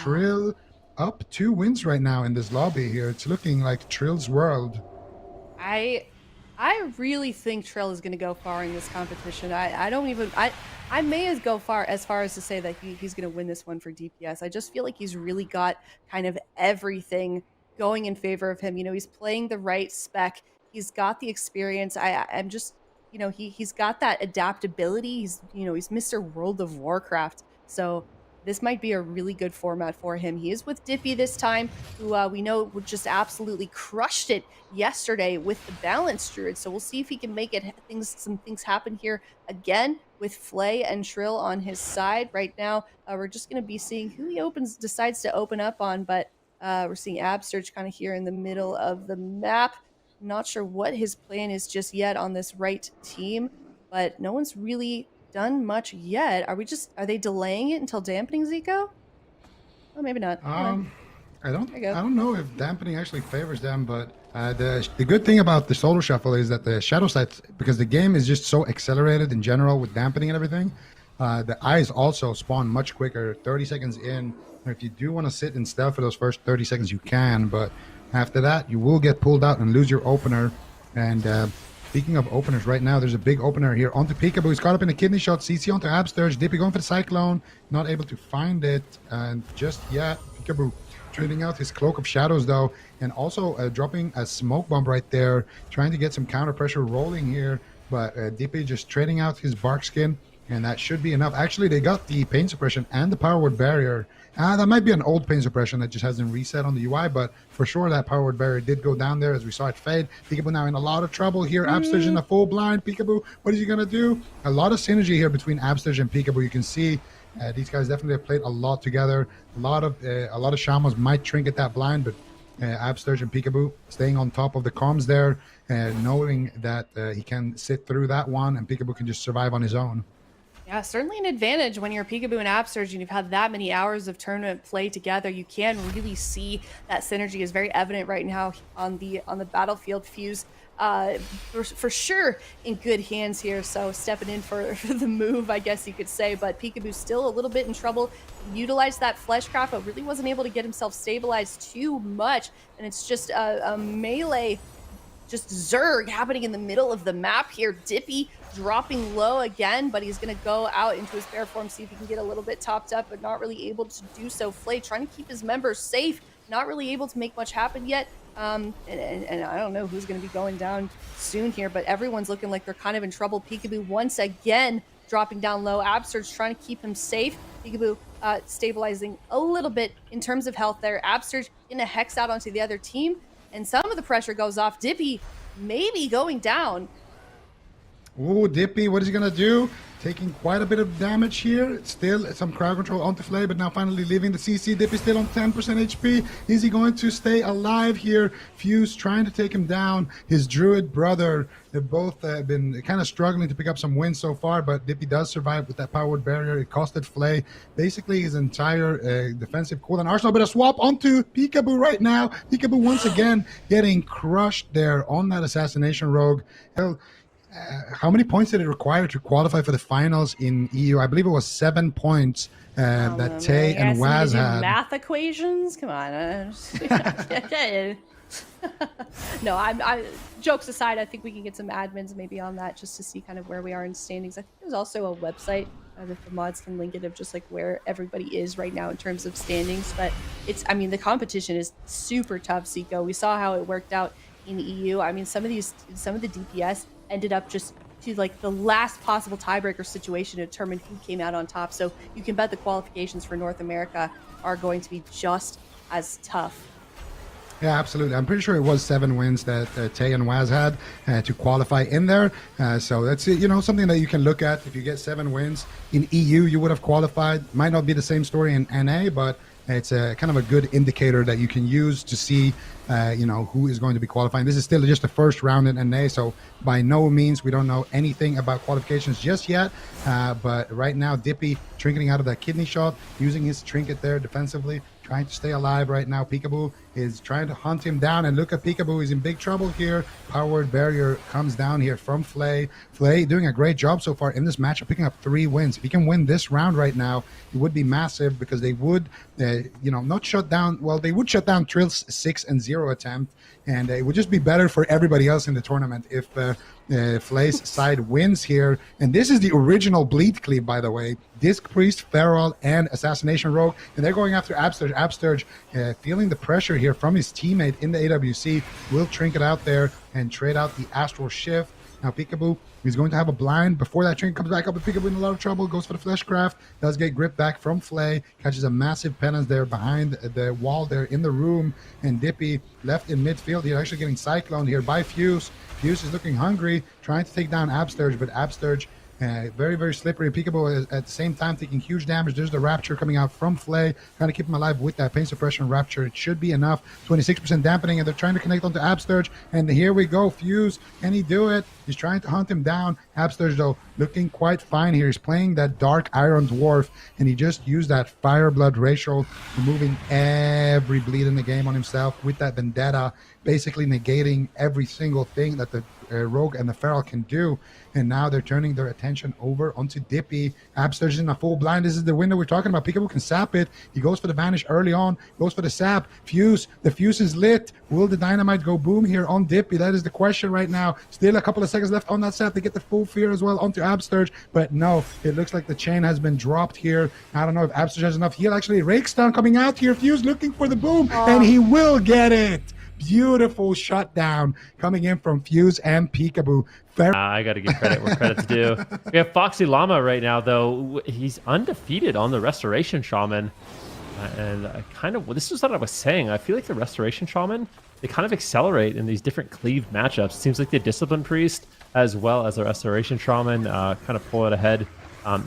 Trill up 2 wins right now in this lobby here. It's looking like Trill's world. I I really think Trill is going to go far in this competition. I don't even I may as go far as to say that he's going to win this one for DPS. I just feel like he's really got kind of everything going in favor of him. You know, he's playing the right spec. He's got the experience. I'm just, you know, he's got that adaptability. He's, you know, he's Mr. World of Warcraft. So this might be a really good format for him. He is with Dippy this time, who we know just absolutely crushed it yesterday with the balance druid. So we'll see if he can make some things happen here again with Flay and Trill on his side. Right now, we're just going to be seeing who he decides to open up on, but we're seeing Absurge kind of here in the middle of the map. Not sure what his plan is just yet on this right team, but no one's really done much yet. Are they delaying it until dampening, Zico? Oh, maybe not. I don't know if dampening actually favors them, but the good thing about the solo shuffle is that the shadow sights, because the game is just so accelerated in general with dampening and everything, the eyes also spawn much quicker, 30 seconds in. If you do want to sit in stealth for those first 30 seconds, you can, but after that, you will get pulled out and lose your opener. And speaking of openers, right now, there's a big opener here onto Peekaboo. He's caught up in a kidney shot. CC onto Absturge. Dippy going for the Cyclone. Not able to find it. And just yet, Peekaboo trading out his Cloak of Shadows, though. And also dropping a smoke bomb right there. Trying to get some counter pressure rolling here. But Dippy just trading out his Bark Skin. And that should be enough. Actually, they got the Pain Suppression and the Power Word Barrier. That might be an old Pain Suppression that just hasn't reset on the UI, but for sure that Power Word Barrier did go down there as we saw it fade. Peekaboo now in a lot of trouble here. Absturge in a full blind. Peekaboo, what is he going to do? A lot of synergy here between Absturge and Peekaboo. You can see these guys definitely have played a lot together. A lot of shamans might trinket that blind, but Absturge and Peekaboo staying on top of the comms there, knowing that he can sit through that one and Peekaboo can just survive on his own. Yeah, certainly an advantage when you're Peekaboo and Absurge and you've had that many hours of tournament play together. You can really see that synergy is very evident right now on the battlefield. Fuse for sure in good hands here. So stepping in for the move, I guess you could say. But Peekaboo still a little bit in trouble. Utilized that Fleshcraft, but really wasn't able to get himself stabilized too much. And it's just a melee. Just Zerg happening in the middle of the map here. Dippy dropping low again, but he's going to go out into his bear form, see if he can get a little bit topped up, but not really able to do so. Flay trying to keep his members safe, not really able to make much happen yet. And I don't know who's going to be going down soon here, but everyone's looking like they're kind of in trouble. Peekaboo once again dropping down low. Absurge trying to keep him safe. Peekaboo stabilizing a little bit in terms of health there. Absurge in a hex out onto the other team. And some of the pressure goes off. Dippy maybe going down. Ooh, Dippy, what is he going to do? Taking quite a bit of damage here. Still some crowd control onto Flay, but now finally leaving the CC. Dippy still on 10% HP. Is he going to stay alive here? Fuse trying to take him down. His Druid brother, they've both been kind of struggling to pick up some wins so far, but Dippy does survive with that powered barrier. It costed Flay basically his entire defensive cooldown arsenal, but a swap onto Peekaboo right now. Peekaboo once again getting crushed there on that assassination rogue. How many points did it require to qualify for the finals in EU? I believe it was 7 points that Tay and Waz had. Math equations? Come on. No, I jokes aside, I think we can get some admins maybe on that just to see kind of where we are in standings. I think there's also a website that the mods can link it of just like where everybody is right now in terms of standings. But I mean, the competition is super tough, Zico. We saw how it worked out in EU. I mean, some of the DPS ended up just to like the last possible tiebreaker situation to determine who came out on top. So you can bet the qualifications for North America are going to be just as tough. Yeah, absolutely. I'm pretty sure it was 7 wins that Tay and Waz had to qualify in there. So that's something that you can look at. If you get 7 wins in EU, you would have qualified. Might not be the same story in NA, but it's a kind of a good indicator that you can use to see you know, who is going to be qualifying. This is still just the first round in NA, so by no means we don't know anything about qualifications just yet. But right now, Dippy trinketing out of that kidney shot, using his trinket there defensively, trying to stay alive right now. Peekaboo is trying to hunt him down, and look at Peekaboo. He's in big trouble here. Power word barrier comes down here from Flay. Flay doing a great job so far in this matchup, picking up 3 wins. If he can win this round right now, it would be massive, because they would, you know, not shut down. Well, they would shut down Trill's 6-0 attempt, and it would just be better for everybody else in the tournament if Flay's side wins here. And this is the original Bleed Cleave, by the way. Disc Priest, Feral, and Assassination Rogue, and they're going after Absturge. Absturge, feeling the pressure here from his teammate in the AWC, will trinket out there and trade out the Astral Shift. Now Peekaboo is going to have a blind before that trinket comes back up, but Peekaboo in a lot of trouble, goes for the Fleshcraft, does get gripped back from Flay, catches a massive penance there behind the wall there in the room, and Dippy left in midfield here, actually getting cycloned here by Fuse. Fuse is looking hungry, trying to take down Absturge, but Absturge very, very slippery. Peekaboo is at the same time taking huge damage. There's the Rapture coming out from Flay, trying to keep him alive with that pain suppression Rapture. It should be enough. 26% dampening, and they're trying to connect onto Absturge. And here we go. Fuse, can he do it? He's trying to hunt him down. Absturge, though, looking quite fine here. He's playing that Dark Iron Dwarf, and he just used that Fire Blood Racial, removing every bleed in the game on himself with that Vendetta, basically negating every single thing that the Rogue and the Feral can do. And now they're turning their attention over onto Dippy. Absturge is in a full blind. This is the window we're talking about. Peekaboo can sap it. He goes for the Vanish early on, goes for the sap. Fuse, the fuse is lit. Will the dynamite go boom here on Dippy? That is the question right now. Still a couple of seconds left on that sap to get the full fear as well onto Absturge, but no, it looks like the chain has been dropped here. I don't know if Absturge has enough heal. Actually, Rakestone coming out here. Fuse looking for the boom, and he will get it. Beautiful shutdown coming in from Fuse and Peekaboo. I got to give credit where credit's due. We have Foxy Llama right now, though. He's undefeated on the Restoration Shaman. And I kind of, this is what I was saying. I feel like the Restoration Shaman, they kind of accelerate in these different cleaved matchups. Seems like the Discipline Priest as well as the Restoration Shaman kind of pull it ahead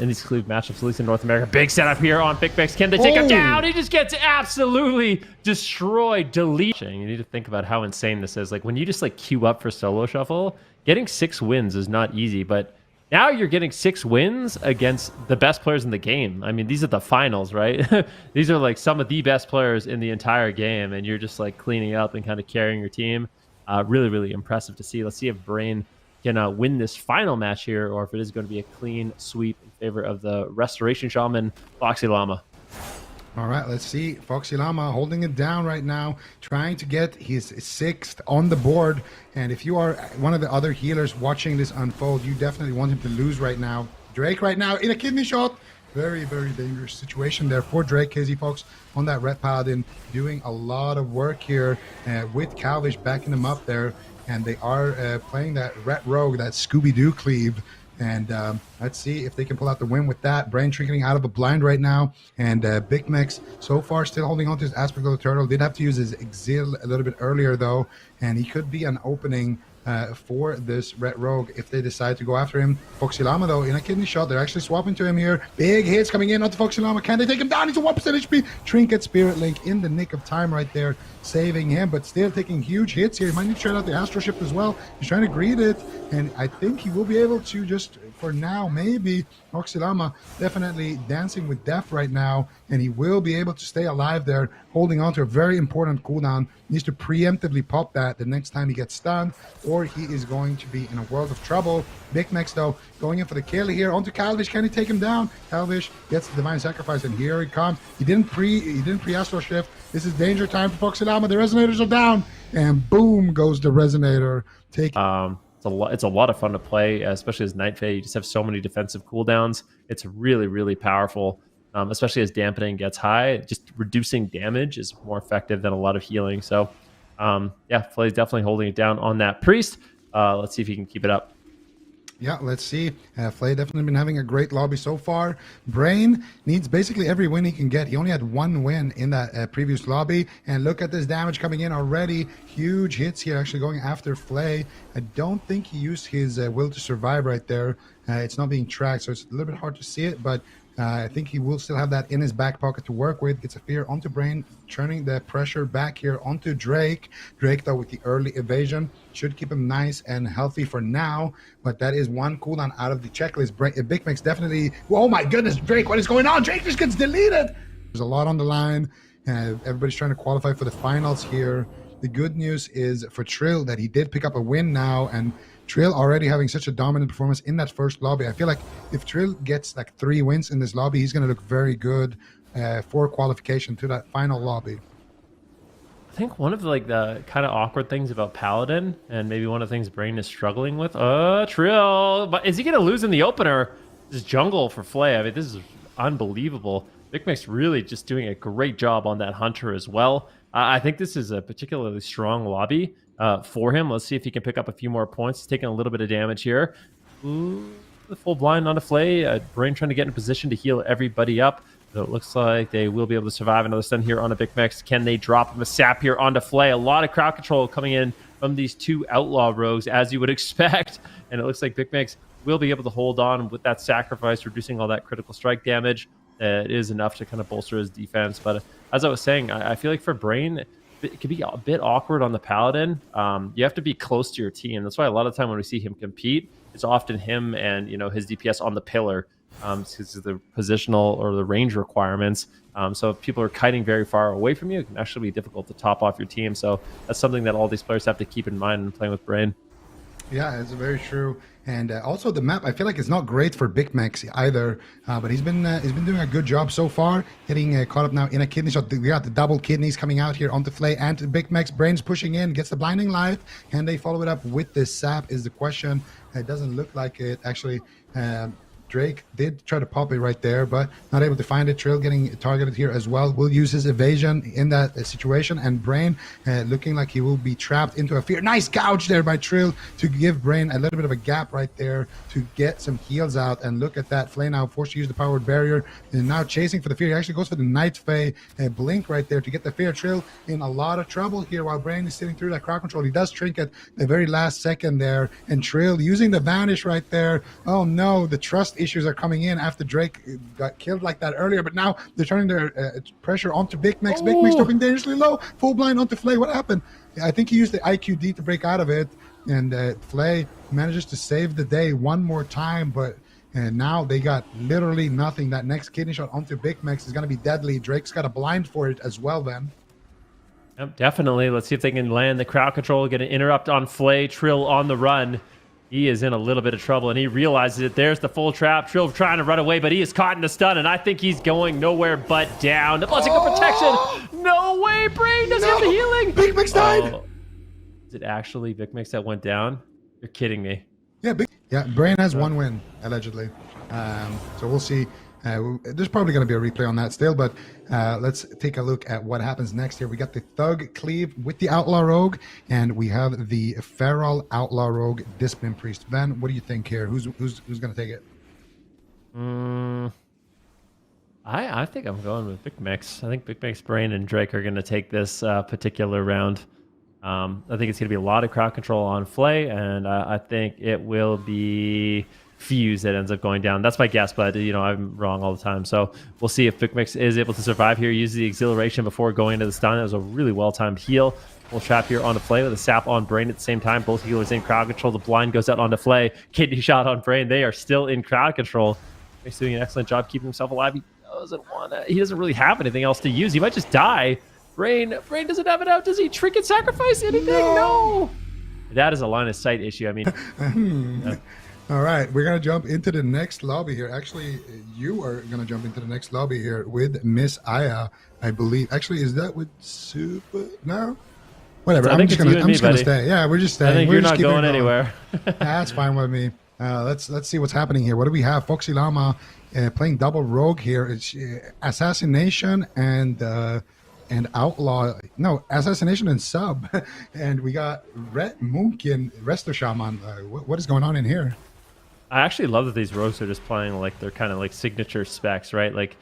in these cleaved matchups, at least in North America. Big setup here on Big Mix. Can they take him down? He just gets absolutely destroyed, deleting. You need to think about how insane this is. Like when you just like queue up for solo shuffle, getting 6 wins is not easy, but now you're getting 6 wins against the best players in the game. I mean, these are the finals, right? These are like some of the best players in the entire game, and you're just like cleaning up and kind of carrying your team. Really, really impressive to see. Let's see if Brain can win this final match here, or if it is going to be a clean sweep in favor of the Restoration Shaman, Foxy Llama. All right, let's see. Foxy Llama holding it down right now, trying to get his 6th on the board. And if you are one of the other healers watching this unfold, you definitely want him to lose right now. Drake right now in a kidney shot. Very, very dangerous situation there for Drake. KZ Fox on that Red Paladin doing a lot of work here with Calvish backing him up there. And they are playing that Ret Rogue, that Scooby-Doo cleave. And let's see if they can pull out the win with that. Brain trinketing out of a blind right now. And Big Mex so far still holding on to his Aspect of the Turtle. Did have to use his Exil a little bit earlier, though. And he could be an opening for this Ret Rogue if they decide to go after him. Foxy Llama, though, in a kidney shot. They're actually swapping to him here. Big hits coming in onto Foxy Llama. Can they take him down? He's a 1% HP. Trinket Spirit Link in the nick of time right there, saving him, but still taking huge hits here. He might need to trade out the Astro Shift as well. He's trying to greet it, and I think he will be able to just, for now, maybe. Foxy Llama definitely dancing with death right now, and he will be able to stay alive there, holding on to a very important cooldown. He needs to preemptively pop that the next time he gets stunned, or he is going to be in a world of trouble. Big Mex, though, going in for the kill here onto Calvish. Can he take him down? Calvish gets the Divine Sacrifice, and here he comes. He didn't pre-Astro Shift. This is danger time for Foxy Llama. The Resonators are down, and boom goes the Resonator. It's a lot of fun to play, especially as Night Fae. You just have so many defensive cooldowns. It's really, really powerful, especially as dampening gets high. Just reducing damage is more effective than a lot of healing. So, yeah, Flay's definitely holding it down on that Priest. Let's see if he can keep it up. Yeah, let's see. Flay definitely been having a great lobby so far. Brain needs basically every win he can get. He only had 1 win in that previous lobby. And look at this damage coming in already. Huge hits here actually going after Flay. I don't think he used his will to survive right there. It's not being tracked, so it's a little bit hard to see it. But I think he will still have that in his back pocket to work with. Gets a fear onto Brain, turning the pressure back here onto Drake. Drake, though, with the early evasion, should keep him nice and healthy for now. But that is one cooldown out of the checklist. Big Mix definitely... Oh my goodness, Drake, what is going on? Drake just gets deleted! There's a lot on the line. Everybody's trying to qualify for the finals here. The good news is for Trill that he did pick up a win now, and Trill already having such a dominant performance in that first lobby. I feel like if Trill gets like 3 wins in this lobby, he's going to look very good for qualification to that final lobby. I think one of the kind of awkward things about Paladin, and maybe one of the things Brain is struggling with, Trill, but is he going to lose in the opener? This is jungle for Flay. I mean, this is unbelievable. Big Mix really just doing a great job on that Hunter as well. I think this is a particularly strong lobby for him. Let's see if he can pick up a few more points. He's taking a little bit of damage here. Ooh, the full blind on a Flay. Brain trying to get in a position to heal everybody up. So it looks like they will be able to survive another stun here on a Big Mix. Can they drop him a sap here onto Flay? A lot of crowd control coming in from these 2 outlaw rogues, as you would expect. And it looks like Big Mix will be able to hold on with that sacrifice, reducing all that critical strike damage. It is enough to kind of bolster his defense. But as I was saying, I feel like for Brain, it could be a bit awkward on the Paladin. You have to be close to your team. That's why a lot of the time when we see him compete, it's often him and his DPS on the pillar because of the positional or the range requirements. So if people are kiting very far away from you, it can actually be difficult to top off your team. So that's something that all these players have to keep in mind when playing with Brain. Yeah, it's very true. And also the map, I feel like it's not great for Big Max either. But he's been doing a good job so far, getting caught up now in a kidney shot. We got the double kidneys coming out here onto Flay and Big Max. Brain's pushing in, gets the blinding light. Can they follow it up with this sap is the question. It doesn't look like it actually. Drake did try to pop it right there, but not able to find it. Trill getting targeted here as well. Will use his evasion in that situation, and Brain looking like he will be trapped into a fear. Nice gouge there by Trill to give Brain a little bit of a gap right there to get some heals out. And look at that. Flay now forced to use the powered barrier and now chasing for the fear. He actually goes for the Night Fae blink right there to get the fear. Trill in a lot of trouble here while Brain is sitting through that crowd control. He does trinket the very last second there, and Trill using the vanish right there. Oh no, the trust issues are coming in after Drake got killed like that earlier, but now they're turning their pressure onto Big Mix. Big Mix dropping dangerously low, full blind onto Flay. What happened? I think he used the IQD to break out of it, and Flay manages to save the day one more time, but now they got literally nothing. That next kidney shot onto Big Mix is going to be deadly. Drake's got a blind for it as well then. Yep, definitely. Let's see if they can land the crowd control, get an interrupt on Flay. Trill on the run. He is in a little bit of trouble, and he realizes it. There's the full trap. Trill trying to run away, but he is caught in the stun, and I think he's going nowhere but down. The blessing of protection. No way, Brain doesn't have the healing. Big Mix died. Is it actually Big Mix that went down? You're kidding me. Yeah, Brain has 1 win, allegedly. So we'll see. There's probably going to be a replay on that still, but let's take a look at what happens next here. We got the Thug Cleave with the Outlaw Rogue, and we have the Feral Outlaw Rogue Discipline Priest. Ben, what do you think here? Who's going to take it? I think I'm going with Big Mix. I think Big Mix, Brain, and Drake are going to take this particular round. I think it's going to be a lot of crowd control on Flay, and I think it will be Fuse that ends up going down. That's my guess, but I'm wrong all the time. So we'll see if Big Mix is able to survive here. Use the exhilaration before going into the stun. It was a really well-timed heal. Full trap here onto Flay with a sap on Brain at the same time. Both healers in crowd control. The blind goes out onto Flay. Kidney shot on Brain. They are still in crowd control. He's doing an excellent job keeping himself alive. He doesn't really have anything else to use. He might just die. Brain doesn't have it out. Does he trinket sacrifice anything? No. That is a line of sight issue. I mean, All right, we're going to jump into the next lobby here. Actually, you are going to jump into the next lobby here with Miss Aya, I believe. Actually, is that with Super? No? Whatever. I'm just going to stay. Yeah, we're just staying. I think we're you're not going anywhere. That's fine with me. Let's see what's happening here. What do we have? Foxy Llama playing double rogue here. It's assassination and outlaw. No, assassination and sub. And we got Red Moonkin, Resto Shaman. What is going on in here? I actually love that these rogues are just playing like they're kind of like signature specs, right? Like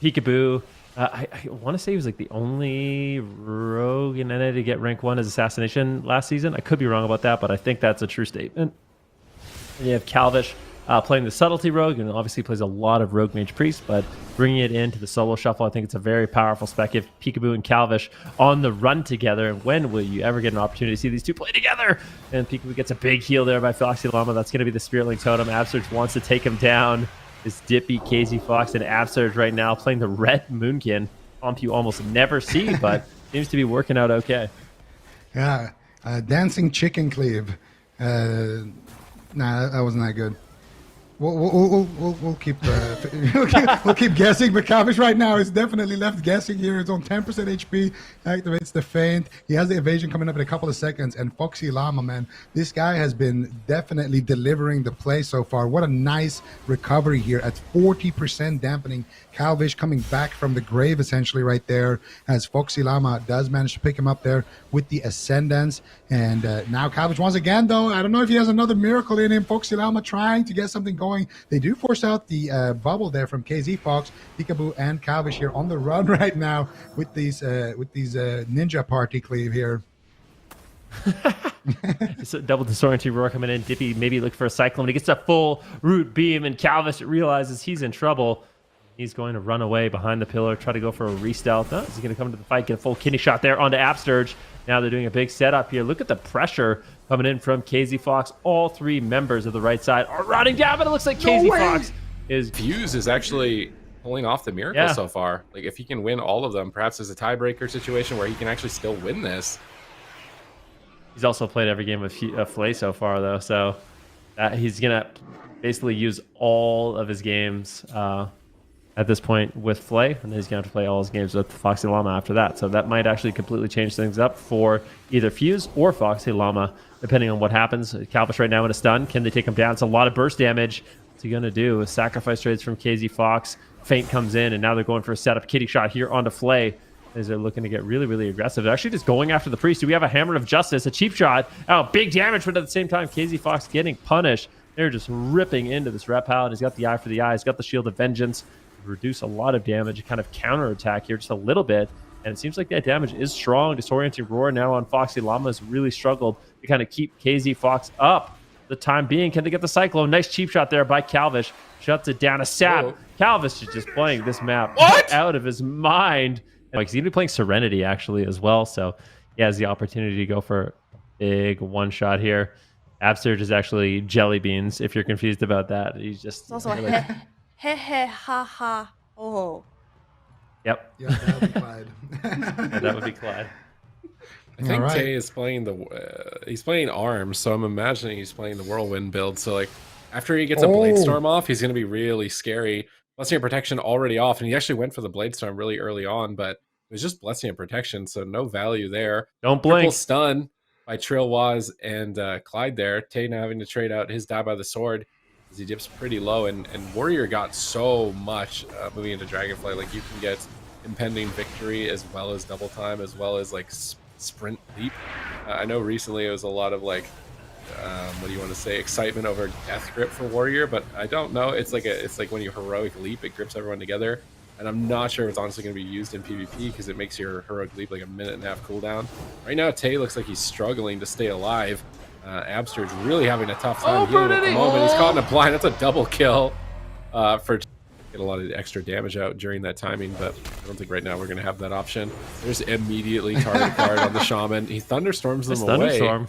Peekaboo. I want to say he was like the only rogue in NA to get rank 1 as assassination last season. I could be wrong about that, but I think that's a true statement. And you have Calvish playing the subtlety rogue, and obviously plays a lot of rogue mage priest, but bringing it into the solo shuffle, I think it's a very powerful spec. If Peekaboo and Calvish on the run together, and when will you ever get an opportunity to see these two play together? And Peekaboo gets a big heal there by Foxy Llama. That's going to be the Spirit Link Totem. Absurge wants to take him down. This Dippy, KZ Fox, and Absurge right now playing the red Moonkin. Comp you almost never see, but seems to be working out okay. Yeah, dancing chicken cleave. Nah, that wasn't that good. We'll keep we'll keep guessing, but Calvish right now is definitely left guessing here. It's on 10% HP, activates the feint. He has the evasion coming up in a couple of seconds, and Foxy Llama, man, this guy has been definitely delivering the play so far. What a nice recovery here at 40% dampening. Calvish coming back from the grave essentially right there, as Foxy Llama does manage to pick him up there with the Ascendance. And now Calvish once again, though, I don't know if he has another miracle in him. Foxy Llama trying to get something going. They do force out the bubble there from KZ Fox. Peekaboo and Calvish here on the run right now with these ninja party cleave here. So double disorienting roar coming in. Dippy maybe look for a cyclone. He gets a full root beam, and Calvish realizes he's in trouble. He's going to run away behind the pillar, try to go for a re-stealth. No, is he going to come into the fight, get a full kidney shot there onto Absturge. Now they're doing a big setup here. Look at the pressure coming in from KZ Fox. All three members of the right side are running down, but it looks like KZ Fox is... Fuse is actually pulling off the miracle so far. Like, if he can win all of them, perhaps there's a tiebreaker situation where he can actually still win this. He's also played every game with Flay so far, though, so he's going to basically use all of his games at this point with Flay, and then he's going to have to play all his games with Foxy Llama after that. So that might actually completely change things up for either Fuse or Foxy Llama, depending on what happens. Calvish right now in a stun. Can they take him down? It's a lot of burst damage. What's he going to do? Sacrifice trades from KZ Fox. Feint comes in, and now they're going for a setup kitty shot here onto Flay, as they're looking to get really, really aggressive. They're actually just going after the priest. Do we have a Hammer of Justice, a cheap shot? Oh, big damage, but at the same time, KZ Fox getting punished. They're just ripping into this Rep Paladin. He's got the Eye for the Eye. He's got the Shield of Vengeance. Reduce a lot of damage, kind of counterattack here just a little bit, and it seems like that damage is strong. Disorienting Roar now on Foxy Llama has really struggled to kind of keep KZ Fox up the time being. Can they get the Cyclone? Nice cheap shot there by Calvish. Shuts it down. A sap. Whoa. Calvish is just playing this map out of his mind. And he's going to be playing Serenity actually as well, so he has the opportunity to go for a big one shot here. Absurge is actually Jelly Beans, if you're confused about that. He's just... It's also like, he he ha ha oh. Yep. Yeah, that would be Clyde. Yeah, that would be Clyde. I think Tay is playing he's playing Arms, so I'm imagining he's playing the Whirlwind build. So like after he gets a Blade Storm off, he's going to be really scary. Blessing and Protection already off, and he actually went for the Blade Storm really early on, but it was just Blessing and Protection, so no value there. Don't blink. Triple stun by Trill Waz and Clyde there. Tay now having to trade out his Die by the Sword. He dips pretty low, and Warrior got so much moving into Dragonflight. Like, you can get impending victory as well as double time, as well as like sprint leap. I know recently it was a lot of like what do you want to say, excitement over death grip for Warrior, but I don't know. It's like when you heroic leap, it grips everyone together, and I'm not sure if it's honestly going to be used in PvP because it makes your heroic leap like a 1.5 minute cooldown. Right now Tay looks like he's struggling to stay alive. Absturge really having a tough time healing at the moment. He's caught in a blind. That's a double kill for get a lot of extra damage out during that timing, but I don't think right now we're going to have that option. There's immediately target card on the Shaman. He thunderstorms them away.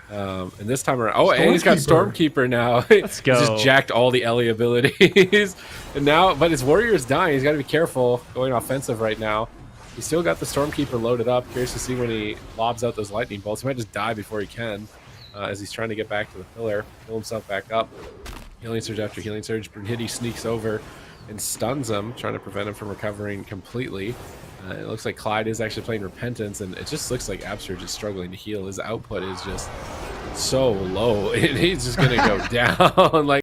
And this time around, and he's got Stormkeeper now. Let's go. He just jacked all the Ellie abilities. And now, but his Warrior is dying. He's got to be careful going offensive right now. He's still got the Stormkeeper loaded up. Curious to see when he lobs out those lightning bolts. He might just die before he can. As he's trying to get back to the pillar, pull himself back up. Healing Surge after Healing Surge. Brunhilde sneaks over and stuns him, trying to prevent him from recovering completely. It looks like Clyde is actually playing Repentance, and it just looks like Absurge is struggling to heal. His output is just so low. He's just going to go down. Like,